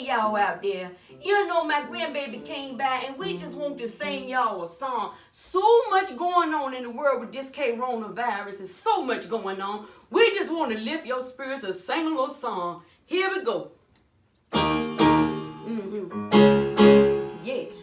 hey, y'all out there. You know my grandbaby came by and we just want to sing y'all a song. So much going on in the world with this coronavirus. There's so much going on. We just want to lift your spirits and sing a little song. Here we go. Yeah.